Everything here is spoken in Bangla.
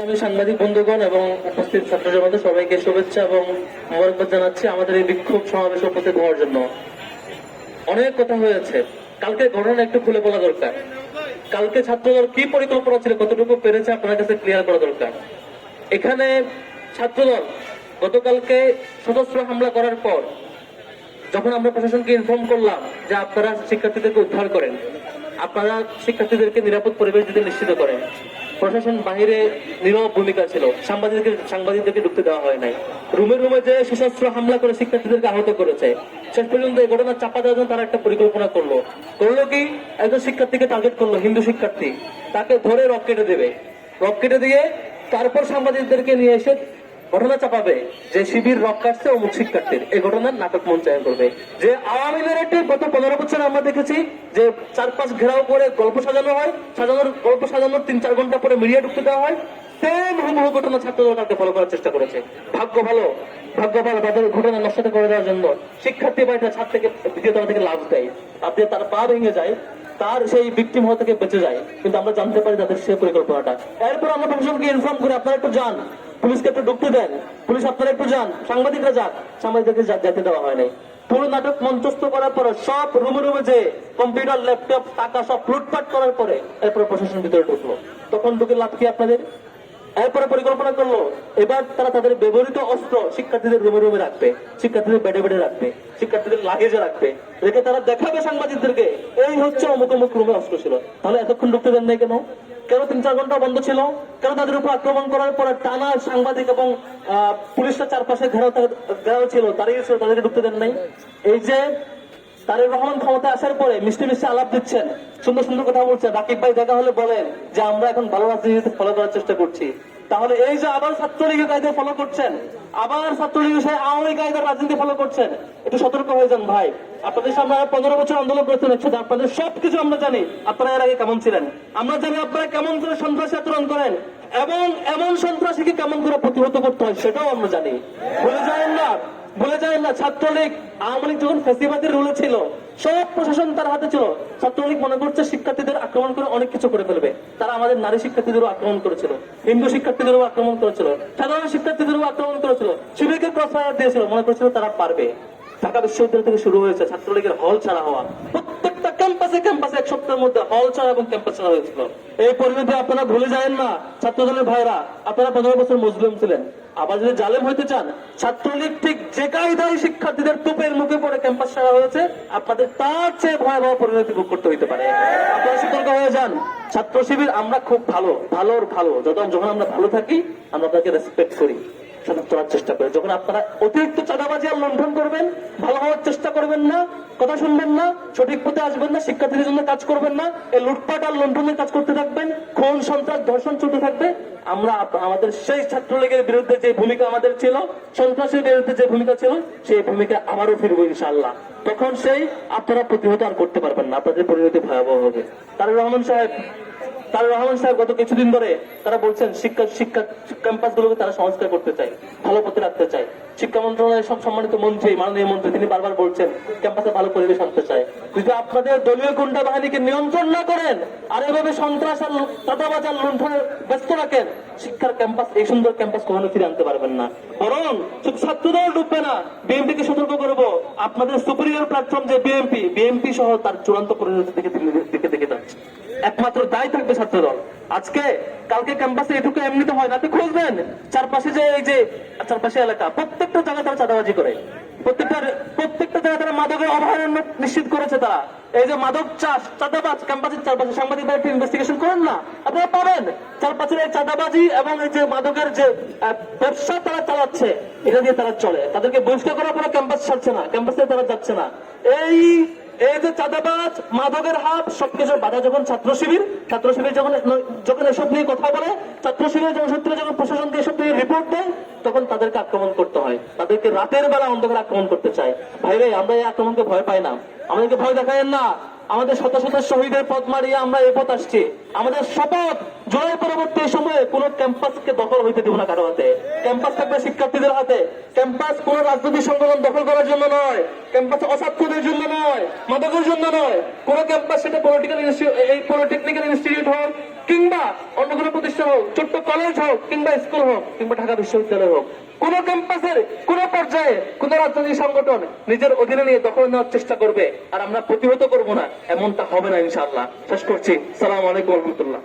আমি সাংবাদিক বন্ধুগণ এবং উপস্থিত ছাত্র জনতা সবাইকে শুভেচ্ছা এবং মোবারকবাদ জানাচ্ছি আমাদের এই বিক্ষোভ সমাবেশে উপস্থিত হওয়ার জন্য। অনেক কথা হয়েছে, কালকে ঘটনা একটু খুলে বলা দরকার। কালকে ছাত্রদল কি পরিকল্পনা ছিল, কতটুকু পেরেছে আপনার কাছে ক্লিয়ার করা দরকার। এখানে ছাত্রদল গতকালকে সশস্ত্র হামলা করার পর যখন আমরা প্রশাসনকে ইনফর্ম করলাম যে আপনারা শিক্ষার্থীদেরকে উদ্ধার করেন, আপনারা শিক্ষার্থীদেরকে নিরাপদ পরিবেশ দিতে নিশ্চিত করেন, প্রশাসন বাহিরে নীরব ভূমিকা ছিল, সাংবাদিকদেরকে ঢুকতে দেওয়া হয় নাই। রুমে রুমে যে সশস্ত্র হামলা করে শিক্ষার্থীদেরকে আহত করেছে। শেষ পর্যন্ত এই ঘটনা চাপা দেওয়ার জন্য তারা একটা পরিকল্পনা করলো কি একজন শিক্ষার্থীকে টার্গেট করলো, হিন্দু শিক্ষার্থী, তাকে ধরে রক কেটে দেবে। রক কেটে দিয়ে তারপর সাংবাদিকদেরকে নিয়ে এসে ঘটনা চাপাবে যে শিবির রক কাটছে অমুক শিক্ষার্থীর। এই ঘটনার নাটক মঞ্চায়ন করবে। যে আওয়ামী লীগের গত 15 বছরে আমরা দেখেছি যে চারপাশ ঘেরাও করে গল্প সাজানো হয়, গল্প সাজানোর 3-4 ঘন্টা পরে মিডিয়া ঢুকতে দেওয়া হয়। সেম হুবহু ঘটনা ছাত্রদল কালকে ফলো করার চেষ্টা করেছে। ভাগ্য ভালো তাদের ঘটনা নষ্ট করে দেওয়ার জন্য শিক্ষার্থী বাড়িটা ছাদ থেকে দ্বিতীয় তলা থেকে লাভ দেয়, আপনি তার পা ভেঙে যায়, তার সেই ভিকটিম হওয়া থেকে বেঁচে যায়। কিন্তু আমরা জানতে পারি তাদের সেই পরিকল্পনাটা। এরপর আমরা প্রশাসনকে ইনফর্ম করি আপনারা একটু যান, পুলিশকে একটু ঢুকতে দেন, পুলিশ আপনারা একটু যান, সাংবাদিকরা যান, সাংবাদিকদেরকে যেতে দেওয়া হয় নাই। পুরো নাটক মঞ্চস্থ করার পরে সব রুমে রুমে যে কম্পিউটার ল্যাপটপ টাকা সব লুটপাট করার পরে এরপরে প্রশাসন ভিতরে ঢুকলো। তখন ঢুকে লাভ কি আপনাদের? এরপরে পরিকল্পনা করলো এবার তারা তাদের ব্যবহৃত অস্ত্র শিক্ষার্থীদের রুমে রুমে রাখবে, শিক্ষার্থীদের বেডে বেডে রাখবে, শিক্ষার্থীদের লাগেজে রাখবে, রেখে তারা দেখাবে সাংবাদিকদেরকে এই হচ্ছে অমুক অমুক রুমে অস্ত্র ছিল। তাহলে এতক্ষণ ঢুকতে দেন নাই কেন? কেন 3-4 ঘন্টা বন্ধ ছিল? কেন তাদের উপর আক্রমণ করার পরে টানা সাংবাদিক এবং পুলিশটা চারপাশে ঘেরাও ছিল, দাঁড়িয়ে ছিল, তাদেরকে ঢুকতে দেন নাই? এই যে তারেক রহমান ক্ষমতা আসার পরে মিষ্টি মিষ্টি আলাপ দিচ্ছেন, সুন্দর সুন্দর কথা বলছেন, রাকিব ভাই দেখা হলে বলেন যে আমরা এখন ভালো রাজনীতি ফলো করার চেষ্টা করছি। তাহলে এই যে আবার ছাত্রলীগের কায়দা ফলো করছেন, আবার ছাত্রলীগের সাথে আওয়ামী কায়দার রাজনীতি ফলো করছেন, একটু সতর্ক হয়ে যান ভাই। আপনাদের সামনে 15 বছর আন্দোলন করেছেন একসাথে, আপনাদের সবকিছু আমরা জানি। আপনারা এর আগে কেমন ছিলেন আমরা জানি, আপনারা কেমন করে সন্ত্রাসী আচরণ করেন এবং এমন সন্ত্রাসীকে কেমন করে প্রতিহত করতে হয় সেটাও আমরা জানি। ভুলে যায় না ছাত্রলীগ আওয়ামী লীগ যখন ফ্যাসিবাদের রুলে ছিল, সব প্রশাসন তার হাতে ছিল। ছাত্রলীগ মনে করছে শিক্ষার্থীদের আক্রমণ করে অনেক কিছু করে ফেলবে। তারা আমাদের নারী শিক্ষার্থীদেরও আক্রমণ করেছিল, হিন্দু শিক্ষার্থীদেরও আক্রমণ করেছিল, সাধারণ শিক্ষার্থীদেরও আক্রমণ করেছিল, শিবিরকে ক্রসফায়ার দিয়েছিল, মনে করছিল তারা পারবে। ঢাকা বিশ্ববিদ্যালয় থেকে শুরু হয়েছে ছাত্রলীগের হল ছাড়া হওয়া, প্রত্যেকটা ক্যাম্পাসে 1 সপ্তাহের মধ্যে হল ছাড়া এবং ক্যাম্পাস ছাড়া হয়েছিল। এই পরিণতি আপনারা ভুলে যায় না ছাত্রদলের ভাইরা। আপনারা 15 বছর মুসলিম ছিলেন, আবার যদি জালেম হইতে চান, ছাত্রলীগ ঠিক যে কায়দায় শিক্ষার্থীদের তোপের মুখে পড়ে ক্যাম্পাস ছাড়া হয়েছে, আপনাদের তার চেয়ে ভয়াবহ পরিণতি ভোগ করতে হইতে পারে। আপনারা সতর্ক হয়ে যান। ছাত্র শিবির আমরা খুব ভালো, যখন আমরা ভালো থাকি আমরা আপনাকে রেসপেক্ট করি, চলার চেষ্টা করে। যখন আপনারা অতিরিক্ত চাঁদাবাজি আর লুণ্ঠন করবেন, ভালো হওয়ার চেষ্টা করবেন না, কথা শুনবেন না, সঠিক পথে আসবেন না, শিক্ষার্থীদের জন্য কাজ করবেন না, এই লুটপাট আর লুণ্ঠনের কাজ করতে থাকবেন, খুন সন্ত্রাস ধর্ষণ চলতে থাকবে, আমরা আমাদের সেই ছাত্রলীগের বিরুদ্ধে যে ভূমিকা আমাদের ছিল, সন্ত্রাসের বিরুদ্ধে যে ভূমিকা ছিল, সেই ভূমিকা আবারও ফিরবো ইনশাআল্লাহ। তখন সেই আপনারা প্রতিহত আর করতে পারবেন না, আপনাদের পরিণতি ভয়াবহ হবে। তারেক রহমান সাহেব গত কিছুদিন ধরে তারা বলছেন শিক্ষা ক্যাম্পাস গুলোকে তারা সংস্কার করতে চায়, ভালো পথে রাখতে চায়। শিক্ষা মন্ত্রণালয়ের সব সম্মানিত মন্ত্রী, মাননীয় মন্ত্রী, তিনি বারবার বলছেন ক্যাম্পাসে ভালো পরিবেশ আনতে চায়। যদি আপনাদের দলীয় গুন্ডা বাহিনীকে নিয়ন্ত্রণ না করেন আর এভাবে সন্ত্রাস আর চাঁদাবাজ আর লুণ্ঠনে ব্যস্ত রাখেন, শিক্ষার ক্যাম্পাস, এই সুন্দর ক্যাম্পাস কখনো ফিরে আনতে পারবেন না। বরং শুধু ছাত্রদল ডুববে না, বিএনপিকে সতর্ক করবো, আপনাদের সুপিরিয়র প্ল্যাটফর্ম যে বিএনপি সহ তার চূড়ান্ত পরিণতি দেখে যাচ্ছে। একমাত্র দায় থাকবে ছাত্রদল। কালকে ক্যাম্পাসে এটুকু এমনিতে হয় না, আপনি খুঁজবেন চারপাশে যে এই যে চারপাশে এলাকা, প্রত্যেকটা জায়গায় তারা চাঁদাবাজি করে, প্রত্যেকটা জায়গায় তারা মাদকের অভয়ারণ্য নিশ্চিত করেছে। তারা এই যে মাদক চাষ, চাঁদাবাজ ক্যাম্পাসের চারপাশে, সাংবাদিক ভাই ইনভেস্টিগেশন করেন না, আপনারা পাবেন চারপাশের এই চাঁদাবাজি এবং এই যে মাদকের যে ব্যবসা তারা চালাচ্ছে, এটা দিয়ে তারা চলে। তাদেরকে বহিষ্কার করার পরে ক্যাম্পাস ছাড়ছে না, ক্যাম্পাসে তারা যাচ্ছে না। এই যে চাঁদাবাজ, মাদকের হাত, সবকিছু বাধা যখন ছাত্র শিবির যখন এসব নিয়ে কথা বলে, ছাত্র শিবির যখন প্রশাসনকে এসব নিয়ে রিপোর্ট দেয়, তখন তাদেরকে আক্রমণ করতে হয়, তাদেরকে রাতের বেলা অন্ধকার আক্রমণ করতে চায়। ভাইরে, আমরা এই আক্রমণকে ভয় পাই না, আমাদেরকে ভয় দেখায়েন না। আমাদের শত শত শহীদের পথ মারিয়ে আমরা এই পথ আসছি। আমাদের শপথ, জুলাই পরবর্তী সময়ে কোন ক্যাম্পাসকে দখল হইতে দেব না কারো হাতে। ক্যাম্পাস থাকবে শিক্ষার্থীদের হাতে। ক্যাম্পাস কোন রাজনৈতিক সংগঠন দখল করার জন্য নয়, ক্যাম্পাস অসাক্ষরদের জন্য নয়, মাদকের জন্য নয়। কোন ক্যাম্পাস, সেটা পলিটেকনিক্যাল ইনস্টিটিউট হোক, কিংবা অন্য কোনো প্রতিষ্ঠান হোক, ছোট্ট কলেজ হোক কিংবা স্কুল হোক কিংবা ঢাকা বিশ্ববিদ্যালয় হোক, কোন ক্যাম্পাসের কোন পর্যায়ে কোন রাজনৈতিক সংগঠন নিজের অধীনে নিয়ে দখল নেওয়ার চেষ্টা করবে আর আমরা প্রতিহত করব না, এমনটা হবে না ইনশাআল্লাহ। শেষ করছি। সালাম আলাইকুম রহমতুল্লাহ।